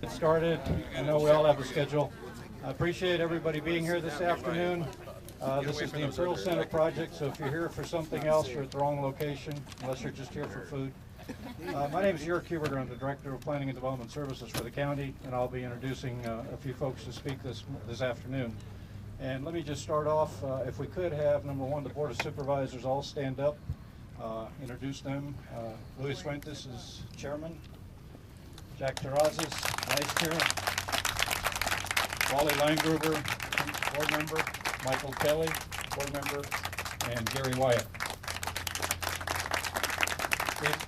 Get started. I know we all have a schedule. I appreciate everybody being here this afternoon. This is the Imperial Center project, so if you're here for something else, you're at the wrong location, unless you're just here for food. My name is Jörg Huberter. I'm the Director of Planning and Development Services for the county, and I'll be introducing a few folks to speak this afternoon. And let me just start off, if we could have, number one, the Board of Supervisors all stand up, introduce them. Luis Fuentes is Chairman. Jack Terrazas, Vice Chair. Wally Linegroover, Board Member. Michael Kelly, Board Member. And Gary Wyatt.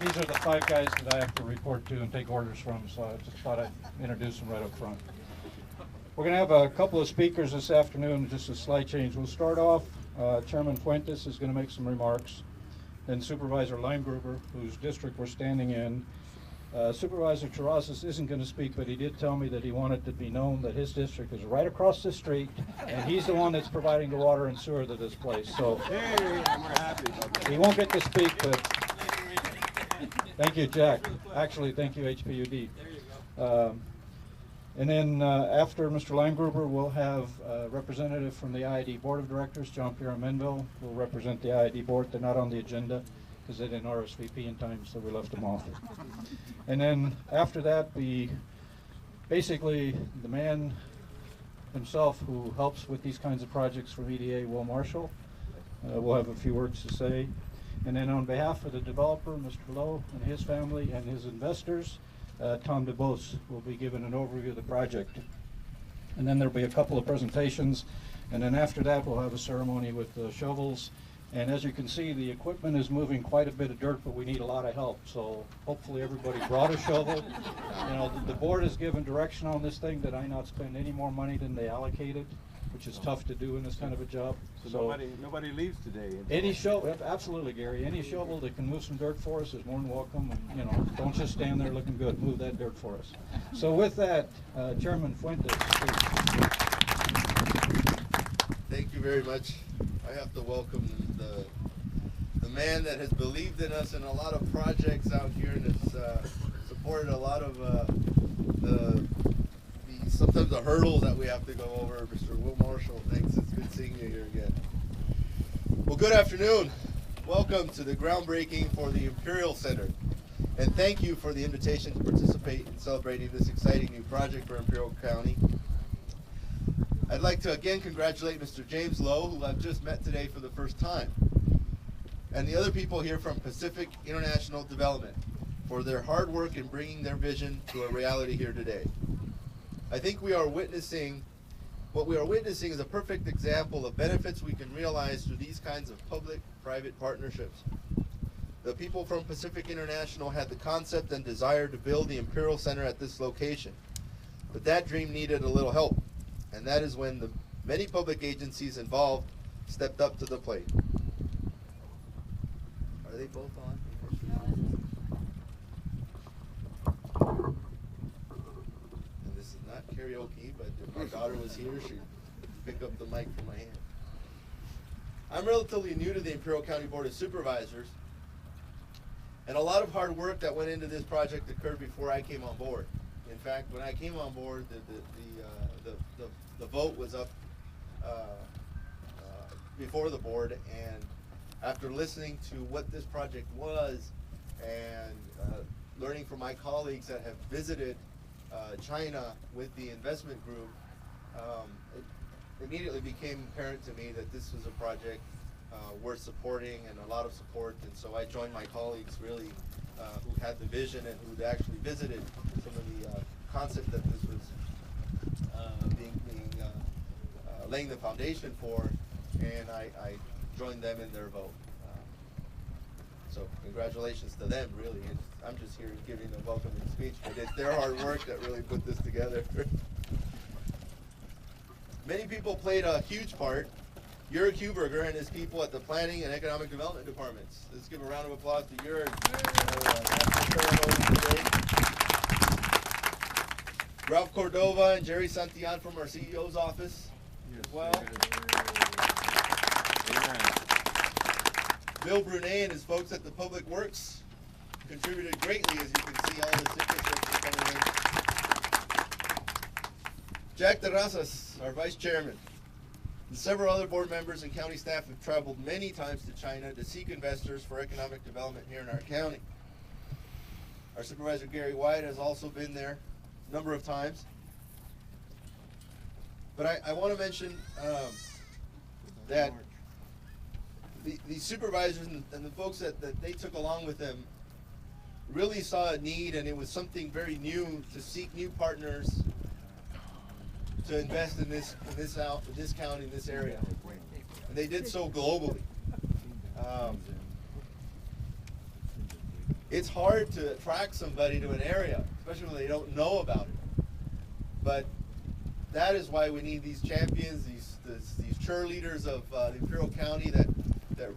These are the five guys that I have to report to and take orders from, so I just thought I'd introduce them right up front. We're going to have a couple of speakers this afternoon, just a slight change. We'll start off, Chairman Fuentes is going to make some remarks, then Supervisor Linegroover, whose district we're standing in. Supervisor Terrazas isn't going to speak, but he did tell me that he wanted to be known that his district is right across the street, and he's the one that's providing the water and sewer to this place. So he won't get to speak, but thank you, Jack. Actually, thank you, HPUD. And then after Mr. Linegroover, we'll have a representative from the IID Board of Directors, John Pierre Menville, will represent the IID Board. They're not on the agenda because they didn't RSVP in time, so we left them off. And then after that, basically the man himself who helps with these kinds of projects from EDA, Will Marshall, will have a few words to say. And then on behalf of the developer, Mr. Lowe and his family and his investors, Tom DeBose will be giving an overview of the project. And then there'll be a couple of presentations. And then after that, we'll have a ceremony with shovels. And as you can see, the equipment is moving quite a bit of dirt, but we need a lot of help. So hopefully everybody brought a shovel. You know, the board has given direction on this thing that I not spend any more money than they allocated, which is tough to do in this kind of a job. So nobody leaves today. Any shovel, absolutely, Gary. Any shovel that can move some dirt for us is more than welcome. And, you know, don't just stand there looking good. Move that dirt for us. So with that, Chairman Fuentes, please. Thank you very much. I have to welcome the man that has believed in us in a lot of projects out here and has supported a lot of sometimes the hurdles that we have to go over. Mr. Will Marshall, thanks. It's good seeing you here again. Well, good afternoon. Welcome to the groundbreaking for the Imperial Center. And thank you for the invitation to participate in celebrating this exciting new project for Imperial County. I'd like to again congratulate Mr. James Lowe, who I've just met today for the first time, and the other people here from Pacific International Development for their hard work in bringing their vision to a reality here today. I think what we are witnessing is a perfect example of benefits we can realize through these kinds of public-private partnerships. The people from Pacific International had the concept and desire to build the Imperial Center at this location, but that dream needed a little help. And that is when the many public agencies involved stepped up to the plate. Are they both on? And this is not karaoke, but if my daughter was here, she'd pick up the mic from my hand. I'm relatively new to the Imperial County Board of Supervisors, and a lot of hard work that went into this project occurred before I came on board. In fact, when I came on board, the vote was up before the board, and after listening to what this project was and learning from my colleagues that have visited China with the investment group, it immediately became apparent to me that this was a project worth supporting and a lot of support, and so I joined my colleagues really who had the vision and who'd actually visited some of the concept that this was laying the foundation for, and I joined them in their vote. So congratulations to them, really. I'm just here giving a welcoming speech, but it's their hard work that really put this together. Many people played a huge part. Jörg Huberter and his people at the Planning and Economic Development Departments. Let's give a round of applause to Jörg. Ralph Cordova and Jerry Santillan from our CEO's office as well. Bill Brunet and his folks at the Public Works contributed greatly, as you can see all this infrastructure coming Jack Terrazas, our vice chairman, and several other board members and county staff have traveled many times to China to seek investors for economic development here in our county. Our supervisor Gary White has also been there a number of times. But I want to mention that the supervisors and the folks that they took along with them really saw a need, and it was something very new to seek new partners to invest in this county, in this area. And they did so globally. It's hard to attract somebody to an area, especially when they don't know about it. But that is why we need these champions, these cheerleaders of the Imperial County that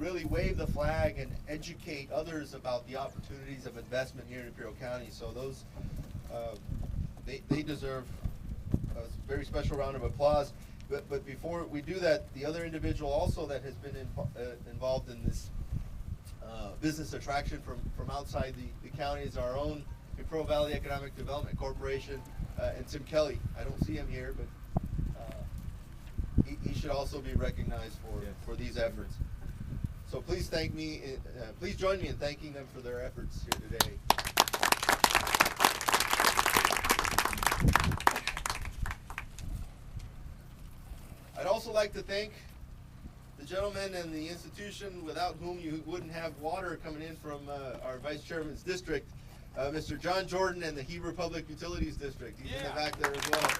really wave the flag and educate others about the opportunities of investment here in Imperial County. So those, they deserve a very special round of applause. But before we do that, the other individual also that has been involved in this business attraction from outside the county is our own Imperial Valley Economic Development Corporation, and Tim Kelly. I don't see him here, but he should also be recognized for these efforts. So please please join me in thanking them for their efforts here today. I'd also like to thank the gentleman and the institution without whom you wouldn't have water coming in from our Vice Chairman's district, Mr. John Jordan and the Heber Public Utilities District. He's in the back there as well.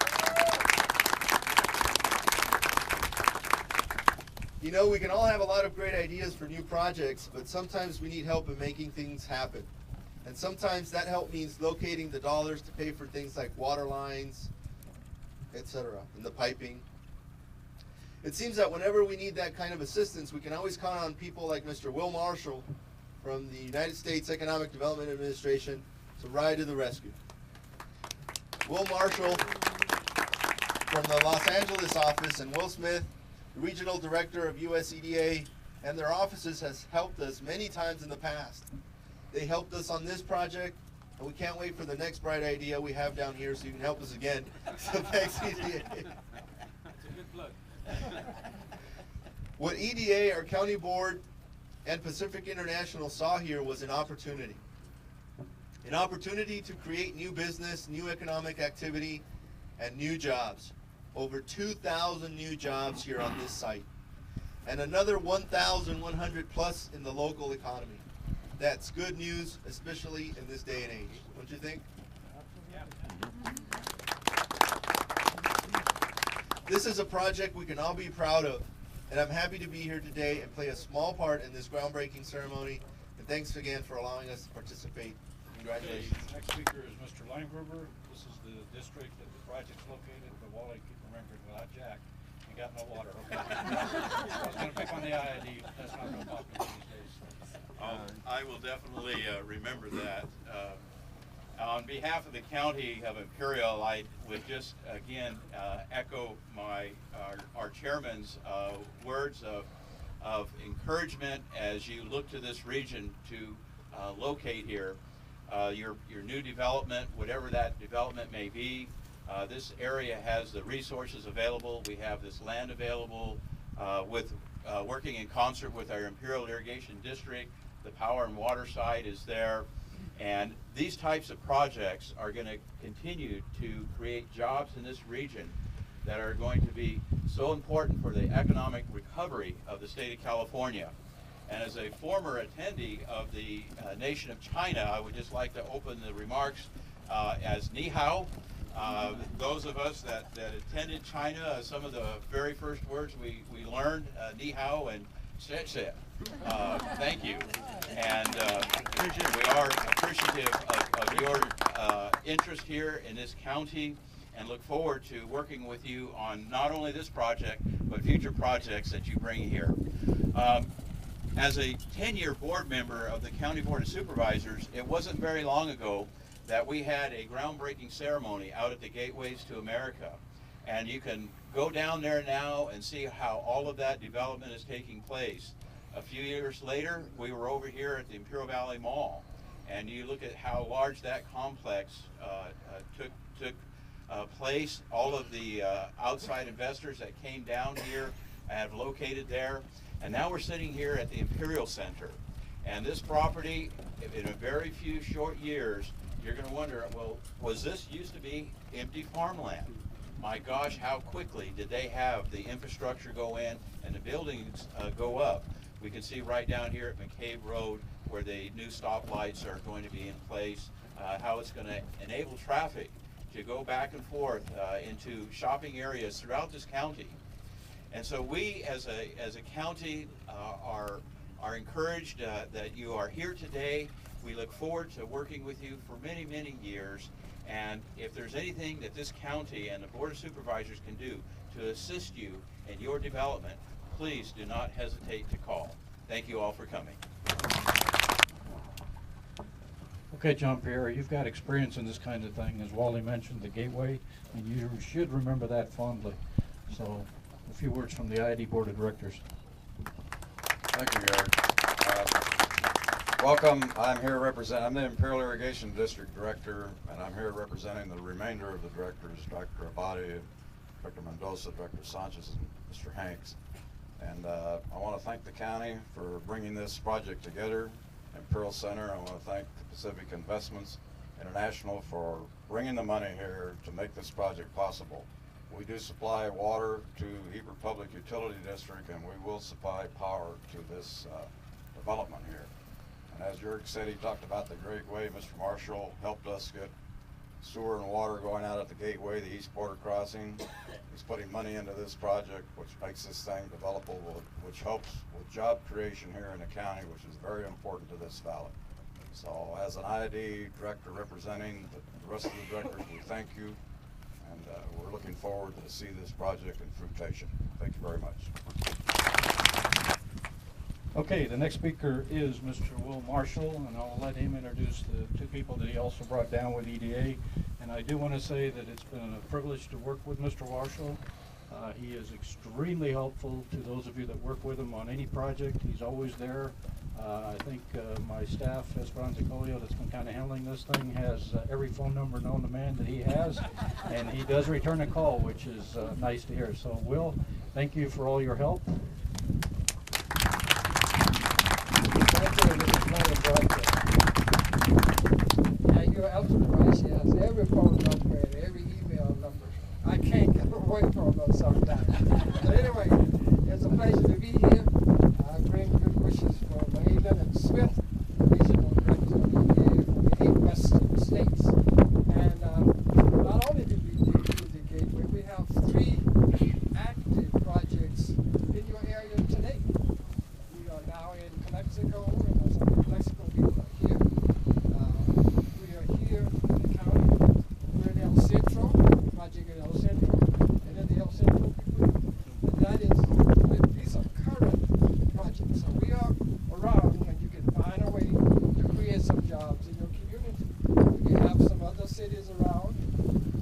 You know, we can all have a lot of great ideas for new projects, but sometimes we need help in making things happen. And sometimes that help means locating the dollars to pay for things like water lines, etc., and the piping. It seems that whenever we need that kind of assistance, we can always count on people like Mr. Will Marshall from the United States Economic Development Administration to ride to the rescue. Will Marshall from the Los Angeles office and Will Smith, the Regional Director of USEDA, and their offices has helped us many times in the past. They helped us on this project, and we can't wait for the next bright idea we have down here so you can help us again. So thanks, EDA. That's a good plug. What EDA, our county board, and Pacific International saw here was an opportunity. An opportunity to create new business, new economic activity, and new jobs. Over 2,000 new jobs here on this site. And another 1,100 plus in the local economy. That's good news, especially in this day and age. Don't you think? This is a project we can all be proud of, and I'm happy to be here today and play a small part in this groundbreaking ceremony. And thanks again for allowing us to participate. Congratulations. Okay, next speaker is Mr. Limegrubber. This is the district that the project's located, but Wally, keep remembering, without Jack, you got no water. Okay. I was going to pick on the IID, but that's not real popular these days. I will definitely remember that. On behalf of the county of Imperial, I would just again echo our chairman's words of encouragement as you look to this region to locate here. Your new development, whatever that development may be, this area has the resources available. We have this land available with working in concert with our Imperial Irrigation District. The power and water side is there. And these types of projects are going to continue to create jobs in this region that are going to be so important for the economic recovery of the state of California. And as a former attendee of the nation of China, I would just like to open the remarks as ni hao. Those of us that attended China, some of the very first words we learned, ni hao and xie xie. Thank you. And we are appreciative of your interest here in this county and look forward to working with you on not only this project, but future projects that you bring here. As a 10-year board member of the County Board of Supervisors, it wasn't very long ago that we had a groundbreaking ceremony out at the Gateways to America. And you can go down there now and see how all of that development is taking place. A few years later, we were over here at the Imperial Valley Mall, and you look at how large that complex took place. All of the outside investors that came down here have located there. And now we're sitting here at the Imperial Center. And this property, in a very few short years, you're going to wonder, well, was this used to be empty farmland? My gosh, how quickly did they have the infrastructure go in and the buildings go up? We can see right down here at McCabe Road where the new stoplights are going to be in place, how it's going to enable traffic to go back and forth into shopping areas throughout this county. And so we as a county are encouraged that you are here today. We look forward to working with you for many, many years. And if there's anything that this county and the Board of Supervisors can do to assist you in your development, please do not hesitate to call. Thank you all for coming. Okay, John Pierre, you've got experience in this kind of thing. As Wally mentioned, the gateway, and you should remember that fondly. So, a few words from the ID Board of Directors. Thank you, Gary. Welcome. I'm the Imperial Irrigation District Director, and I'm here representing the remainder of the directors, Dr. Abadi, Dr. Mendoza, Dr. Sanchez, and Mr. Hanks. And I want to thank the county for bringing this project together, Imperial Center. I want to thank the Pacific Investments International for bringing the money here to make this project possible. We do supply water to Heber Public Utility District, and we will supply power to this development here. And as Jurg said, he talked about the Great Way. Mr. Marshall helped us get sewer and water going out at the gateway, the East Border Crossing. He's putting money into this project, which makes this thing developable, which helps with job creation here in the county, which is very important to this valley. So as an ID director representing the rest of the directors, we thank you, and we're looking forward to see this project in fruition. Thank you very much. Okay, the next speaker is Mr. Will Marshall, and I'll let him introduce the two people that he also brought down with EDA. And I do want to say that it's been a privilege to work with Mr. Marshall. He is extremely helpful to those of you that work with him on any project. He's always there. I think my staff, Esperanza Colio, that's been kind of handling this thing, has every phone number known to man that he has, and he does return a call, which is nice to hear. So, Will, thank you for all your help. Yeah, you're absolutely right. She has every phone number and every email number. I can't get away from her sometimes. But anyway, it's a pleasure to be here. I bring good wishes for Mahalan and Smith, regional directors of the 8 western states. And not only did we do the gateway, we have 3 active projects in your area today. We are now in Mexico, and some of the Mexico people are here. We are here in the county. We're in El Centro, project in El Centro, and then the El Centro people. And that is, these are current projects. So we are around, and you can find a way to create some jobs in your community. We have some other cities around,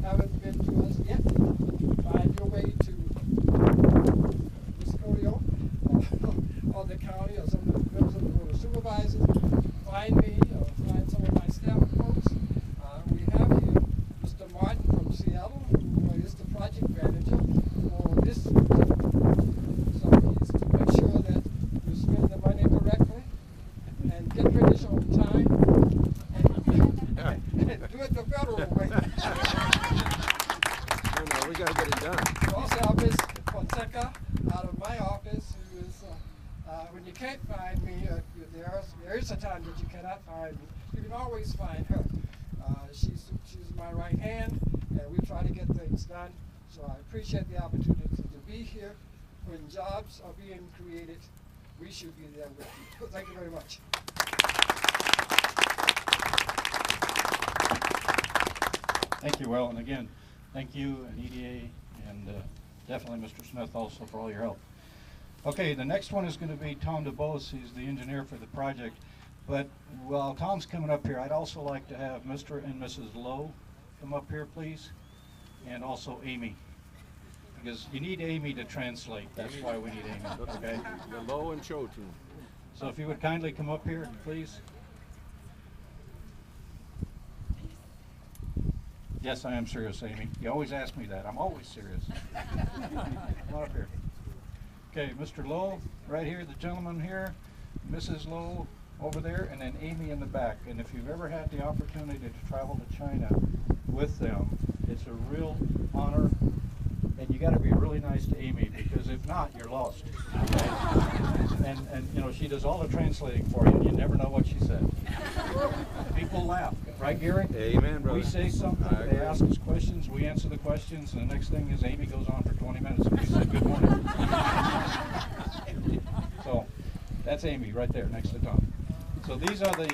haven't been to us yet. Find your way to Viscorio, or the county, or some of the members of the Board of Supervisors. Find me, or find some of my staff folks. We have here Mr. Martin from Seattle, who is the project manager for this project. So he's to make sure that you spend the money correctly and get finished on time and do it the federal way. We gotta get it done. We also have Ms. Fonseca out of my office, who is, when you can't find me, there is a time that you cannot find me. You can always find her. She's my right hand, and we try to get things done. So I appreciate the opportunity to be here. When jobs are being created, we should be there with you. Thank you very much. Thank you, Will, and again, thank you and EDA, and definitely Mr. Smith also for all your help. Okay, the next one is going to be Tom DeBose. He's the engineer for the project. But while Tom's coming up here, I'd also like to have Mr. and Mrs. Lowe come up here, please, and also Amy, because you need Amy to translate. That's why we need Amy. Okay. The Low and Cho team. So if you would kindly come up here, please. Yes, I am serious, Amy. You always ask me that. I'm always serious. Come on up here. Okay, Mr. Lowe, right here, the gentleman here, Mrs. Lowe over there, and then Amy in the back. And if you've ever had the opportunity to travel to China with them, it's a real honor. And you got to be really nice to Amy, because if not, you're lost. And you know, she does all the translating for you, and you never know what she said. People laugh, right, Gary? Amen, brother. We say something, I they agree. ask us questions, we answer the questions, and the next thing is Amy goes on for 20 minutes and we say good morning. So that's Amy right there next to Tom. So these are the.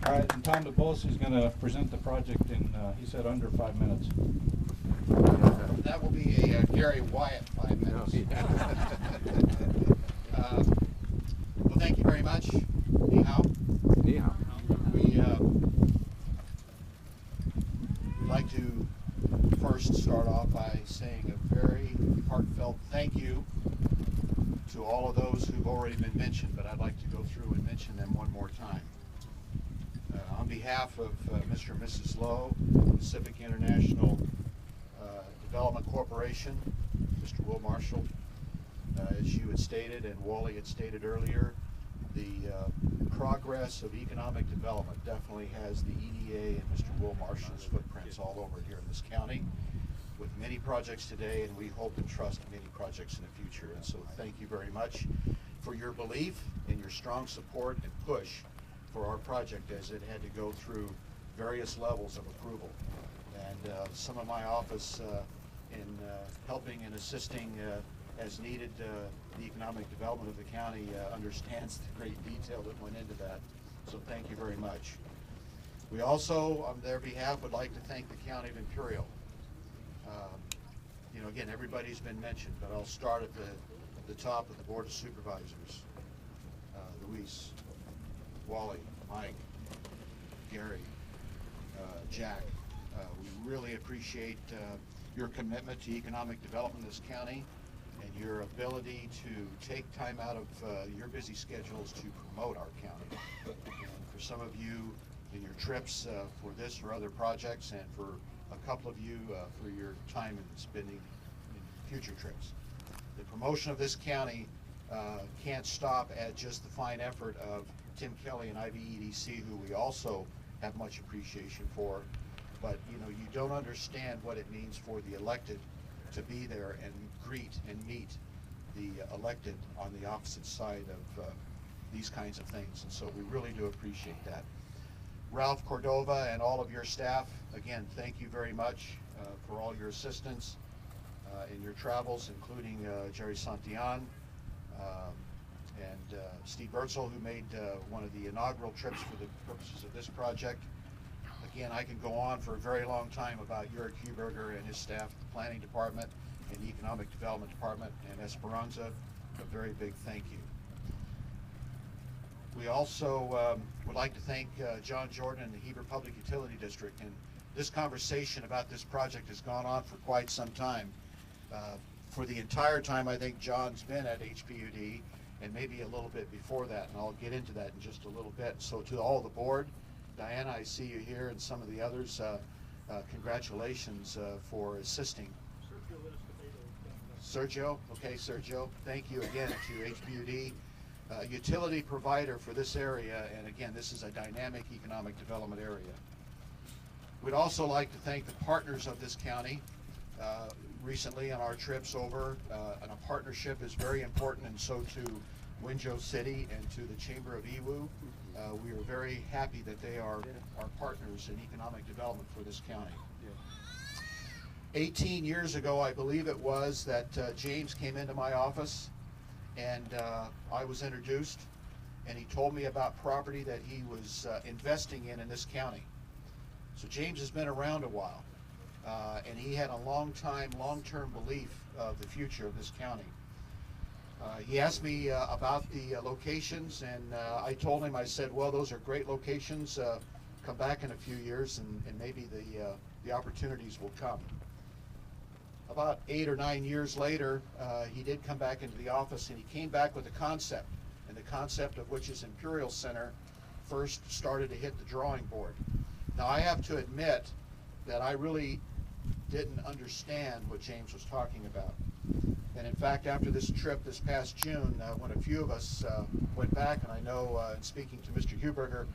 All right, and Tom DeBose is going to present the project in, he said, under 5 minutes. That will be a Gary Wyatt 5 minutes. Well, thank you very much. Ni hao. Yeah. We'd like to first start off by saying a very heartfelt thank you to all of those who've already been mentioned, but I'd like to go through and mention them one more time. On behalf of Mr. and Mrs. Lowe, Pacific International Development Corporation, Mr. Will Marshall, as you had stated and Wally had stated earlier, the progress of economic development definitely has the EDA and Mr. Will Marshall's footprints all over here in this county, with many projects today, and we hope and trust many projects in the future. And so thank you very much for your belief and your strong support and push for our project as it had to go through various levels of approval. And some of my office in helping and assisting as needed the economic development of the county understands the great detail that went into that. So thank you very much. We also, on their behalf, would like to thank the County of Imperial. You know, again, everybody's been mentioned, but I'll start at the top of the Board of Supervisors. Luis, Wally, Mike, Gary, Jack. We really appreciate your commitment to economic development in this county and your ability to take time out of your busy schedules to promote our county. And for some of you in your trips for this or other projects, and for a couple of you for your time in spending in future trips. The promotion of this county can't stop at just the fine effort of Tim Kelly and IVEDC, who we also have much appreciation for. But you know, you don't understand what it means for the elected to be there and greet and meet the elected on the opposite side of these kinds of things. And so we really do appreciate that. Ralph Cordova and all of your staff, again, thank you very much for all your assistance in your travels, including Jerry Santillan and Steve Bertzel, who made one of the inaugural trips for the purposes of this project. Again, I can go on for a very long time about Jurek Huberger and his staff, the Planning Department and the Economic Development Department, and Esperanza. A very big thank you. We also would like to thank John Jordan and the Heber Public Utility District. And this conversation about this project has gone on for quite some time. For the entire time I think John's been at HPUD, and maybe a little bit before that, and I'll get into that in just a little bit. So to all the board, Diana, I see you here, and some of the others, congratulations for assisting. Sergio, okay, Sergio, thank you again to HPUD. Utility provider for this area, and again, this is a dynamic economic development area. We'd also like to thank the partners of this county. Recently on our trips over, and a partnership is very important, and so to Winjo City and to the Chamber of Iwu. We are very happy that they are our partners in economic development for this county. 18 years ago, I believe it was, that James came into my office, and I was introduced, and he told me about property that he was investing in this county. So James has been around a while, and he had a long-term belief of the future of this county. He asked me about the locations, and I told him, I said, well, those are great locations. Come back in a few years, and maybe the opportunities will come. About 8 or 9 years later, he did come back into the office, and he came back with a concept. and the concept of which is Imperial Center first started to hit the drawing board. Now, I have to admit that I really didn't understand what James was talking about. And in fact, after this trip this past June, when a few of us went back, and I know in speaking to Mr. Huberger,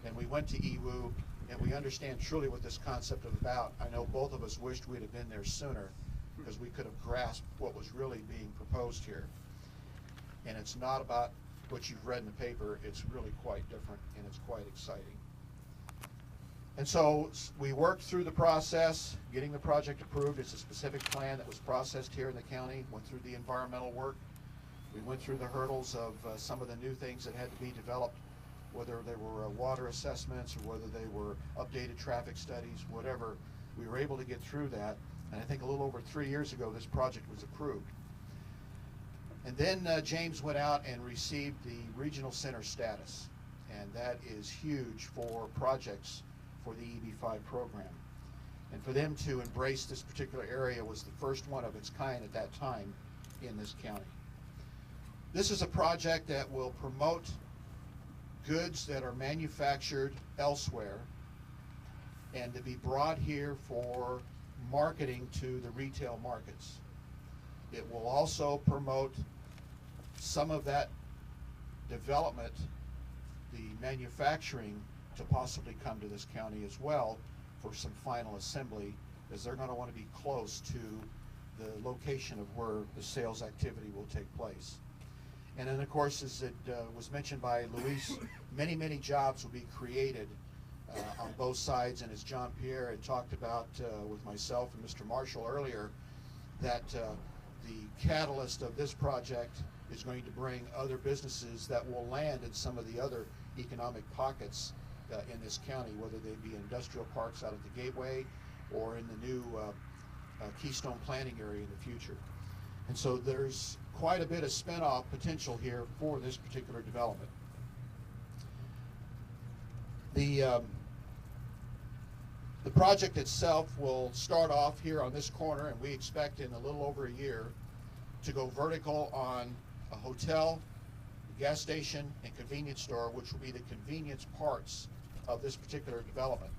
and we went to EWU, and we understand truly what this concept is about, I know both of us wished we'd have been there sooner, because we could have grasped what was really being proposed here. And it's not about what you've read in the paper, it's really quite different, and it's quite exciting. And so we worked through the process, getting the project approved. It's a specific plan that was processed here in the county, went through the environmental work. We went through the hurdles of some of the new things that had to be developed, whether they were water assessments or whether they were updated traffic studies, whatever. We were able to get through that. And I think a little over 3 years ago, this project was approved. And then James went out and received the regional center status. And that is huge for projects for the EB5 program. And for them to embrace this particular area was the first one of its kind at that time in this county. This is a project that will promote goods that are manufactured elsewhere and to be brought here for marketing to the retail markets. It will also promote some of that development, the manufacturing, to possibly come to this county as well for some final assembly, as they're going to want to be close to the location of where the sales activity will take place. And then, of course, as it was mentioned by Luis, many, many jobs will be created on both sides. And as John Pierre had talked about with myself and Mr. Marshall earlier, that the catalyst of this project is going to bring other businesses that will land in some of the other economic pockets in this county, whether they be industrial parks out at the Gateway or in the new Keystone planning area in the future. And so there's quite a bit of spin-off potential here for this particular development. The project itself will start off here on this corner, and we expect in a little over a year to go vertical on a hotel, gas station, and convenience store, which will be the convenience parts of this particular development.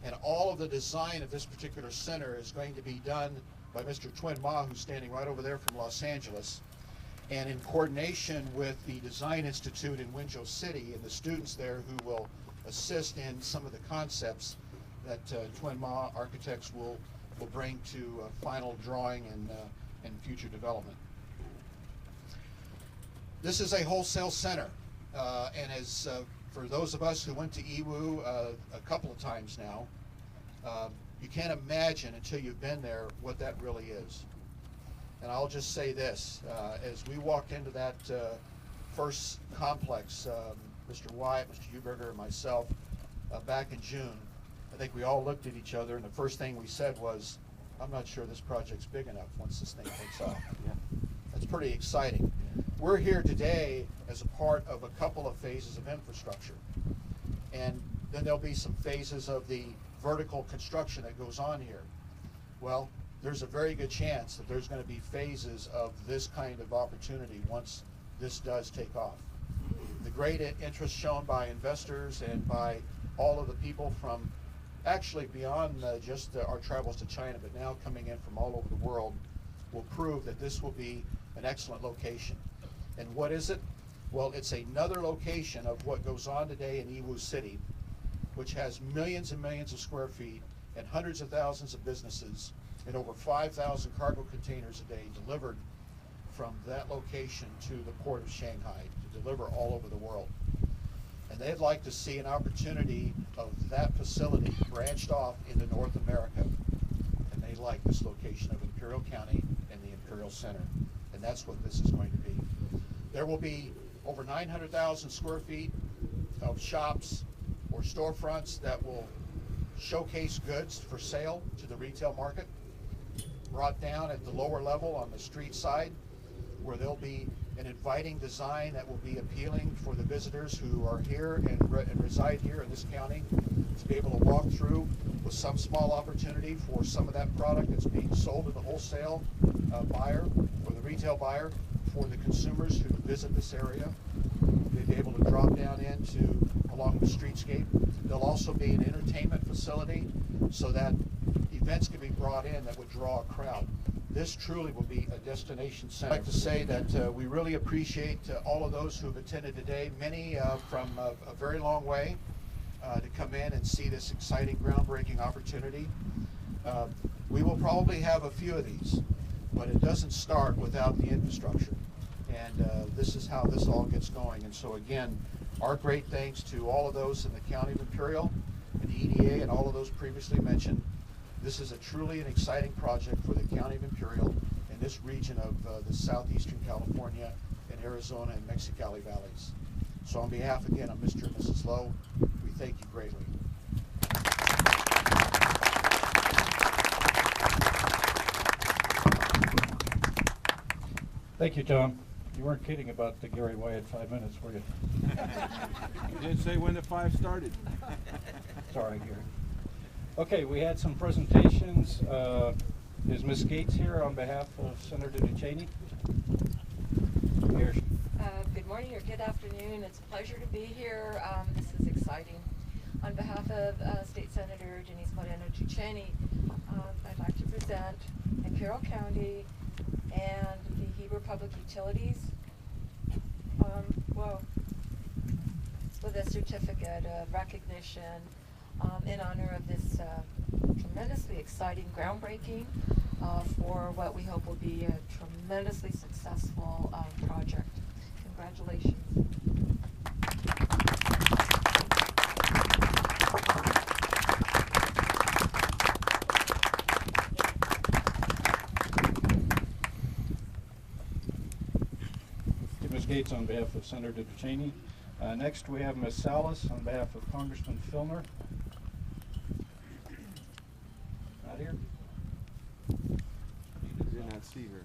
And all of the design of this particular center is going to be done by Mr. Twin Ma, who's standing right over there from Los Angeles, and in coordination with the Design Institute in Windsor City and the students there who will assist in some of the concepts that Twin Ma architects will bring to final drawing and future development. This is a wholesale center, and as for those of us who went to EWU a couple of times now, you can't imagine until you've been there what that really is. And I'll just say this, as we walked into that first complex, Mr. Wyatt, Mr. Huberger, and myself, back in June, I think we all looked at each other, and the first thing we said was, I'm not sure this project's big enough once this thing takes off. Yeah. That's pretty exciting. We're here today as a part of a couple of phases of infrastructure. And then there'll be some phases of the vertical construction that goes on here. Well, there's a very good chance that there's going to be phases of this kind of opportunity once this does take off. The great interest shown by investors and by all of the people from actually beyond just our travels to China, but now coming in from all over the world, will prove that this will be an excellent location. And what is it? Well, it's another location of what goes on today in EWU City, which has millions and millions of square feet and hundreds of thousands of businesses and over 5,000 cargo containers a day delivered from that location to the port of Shanghai to deliver all over the world. And they'd like to see an opportunity of that facility branched off into North America. And they like this location of Imperial County and the Imperial Center. And that's what this is going to be. There will be over 900,000 square feet of shops or storefronts that will showcase goods for sale to the retail market, brought down at the lower level on the street side, where there'll be an inviting design that will be appealing for the visitors who are here and reside here in this county to be able to walk through with some small opportunity for some of that product that's being sold to the wholesale buyer or the retail buyer for the consumers who visit this area. to be able to drop down into along the streetscape. There'll also be an entertainment facility so that events can be brought in that would draw a crowd. This truly will be a destination center. I'd like to say that we really appreciate all of those who have attended today, many from a very long way to come in and see this exciting groundbreaking opportunity. We will probably have a few of these, but it doesn't start without the infrastructure. And this is how this all gets going. And so again, our great thanks to all of those in the County of Imperial and the EDA and all of those previously mentioned. This is truly an exciting project for the County of Imperial and this region of the southeastern California and Arizona and Mexicali valleys. So on behalf again of Mr. and Mrs. Lowe, we thank you greatly. Thank you, Tom. You weren't kidding about the Gary Wyatt 5 minutes, were you? You didn't say when the 5 started. Sorry, Gary. Okay, we had some presentations. Is Ms. Gates here on behalf of Senator DeCheney? Here. Good morning or good afternoon. It's a pleasure to be here. This is exciting. On behalf of State Senator Denise Moreno DeCheney, I'd like to present Imperial County and the Heber Public Utilities with a certificate of recognition in honor of this tremendously exciting groundbreaking for what we hope will be a tremendously successful project. Congratulations. Ms. Gates on behalf of Senator DeCheney. Next we have Ms. Salas on behalf of Congressman Filner. Not here? I did not see her.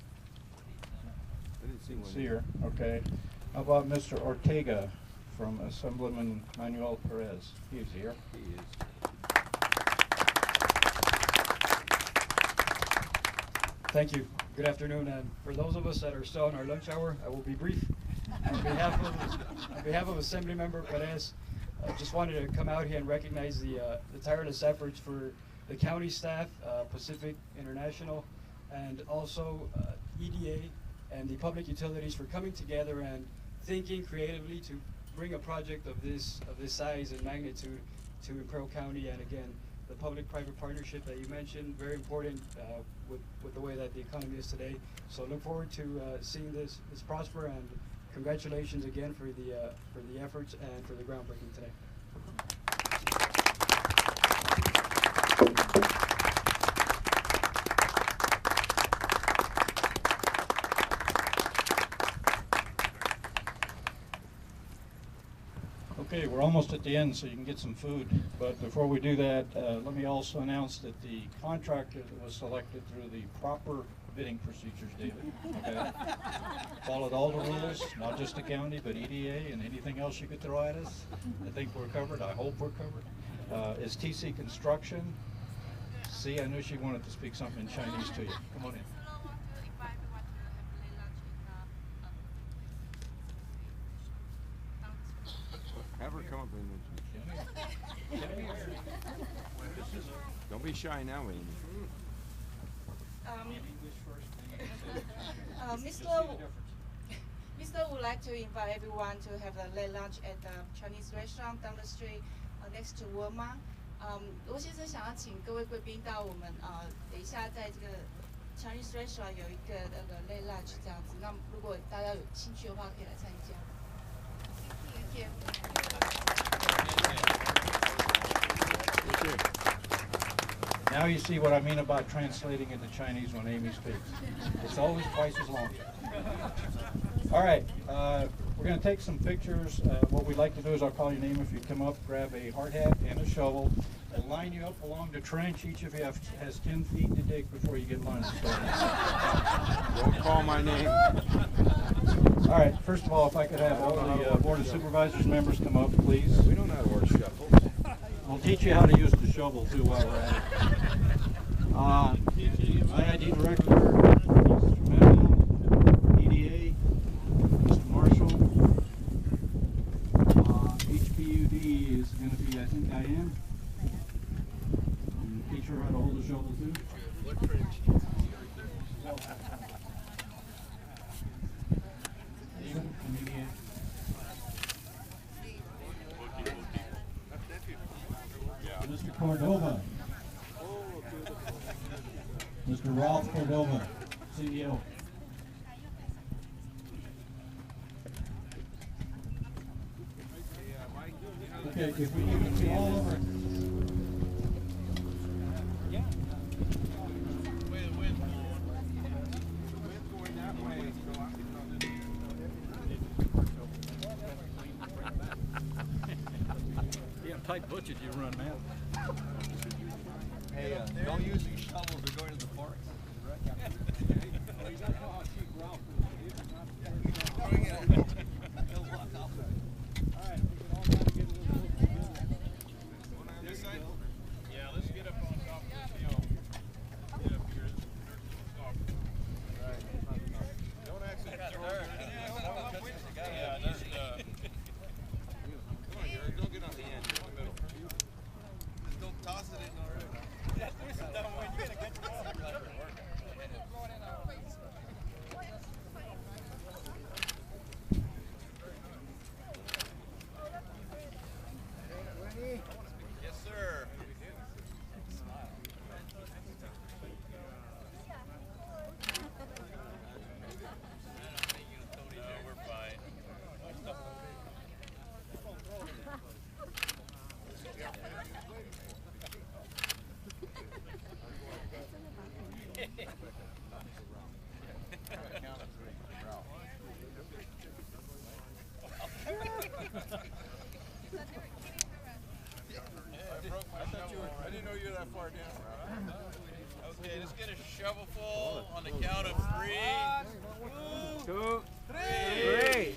I didn't see Didn't one. see her. Okay. How about Mr. Ortega from Assemblyman Manuel Perez? He's here. He is. Thank you. Good afternoon. And for those of us that are still in our lunch hour, I will be brief. On behalf of Assemblymember Perez, I just wanted to come out here and recognize the tireless efforts for the county staff, Pacific International, and also EDA and the public utilities for coming together and thinking creatively to bring a project of this size and magnitude to Imperial County. And again, the public-private partnership that you mentioned, very important with the way that the economy is today. So look forward to seeing this prosper, and congratulations again for the efforts and for the groundbreaking today. Okay, we're almost at the end, so you can get some food. But before we do that, let me also announce that the contractor that was selected through the proper bidding procedures, David, okay? Followed all the rules, not just the county, but EDA and anything else you could throw at us. I think we're covered. I hope we're covered. Is TC Construction. See, I knew she wanted to speak something in Chinese to you. Come on in. Have her come up and don't be shy now, Amy. Mr. would like to invite everyone to have a late lunch at the Chinese restaurant down the street next to Walmart. 罗先生想要请各位贵宾到我们等一下在这个 Chinese restaurant 有一个那个 late lunch 这样子。那如果大家有兴趣的话，可以来参加。Thank you. Now you see what I mean about translating into Chinese when Amy speaks. It's always twice as long. All right, we're going to take some pictures. What we'd like to do is I'll call your name if you come up, grab a hard hat and a shovel. We'll line you up along the trench. Each of you has 10 feet to dig before you get lunch. Don't call my name. All right, first of all, if I could have all the Board of Supervisors members come up, please. We don't know how to work shuffle. We'll teach you how to use the shovel, too, while we're at it. IID Director, Mr. Menville, EDA, Mr. Marshall, me is going to be, I think, Diane. And teach her how to hold a shovel too. Mr. Cordova. Mr. Ralph Cordova, CEO. Okay, if we need to be all over. Yeah, tight butchers you run, man. Hey, don't use these shovels to go into the park. Yeah, let's get up on top of this hill. Get up here. Don't accidentally throw it. Yeah, just, come on, Gary, don't get on the end, in the middle. Just don't toss it in already. Yes, sir. No, we're fine. I didn't know you were that far down. Okay, let's get a shovelful on the count of 3, 2, 3.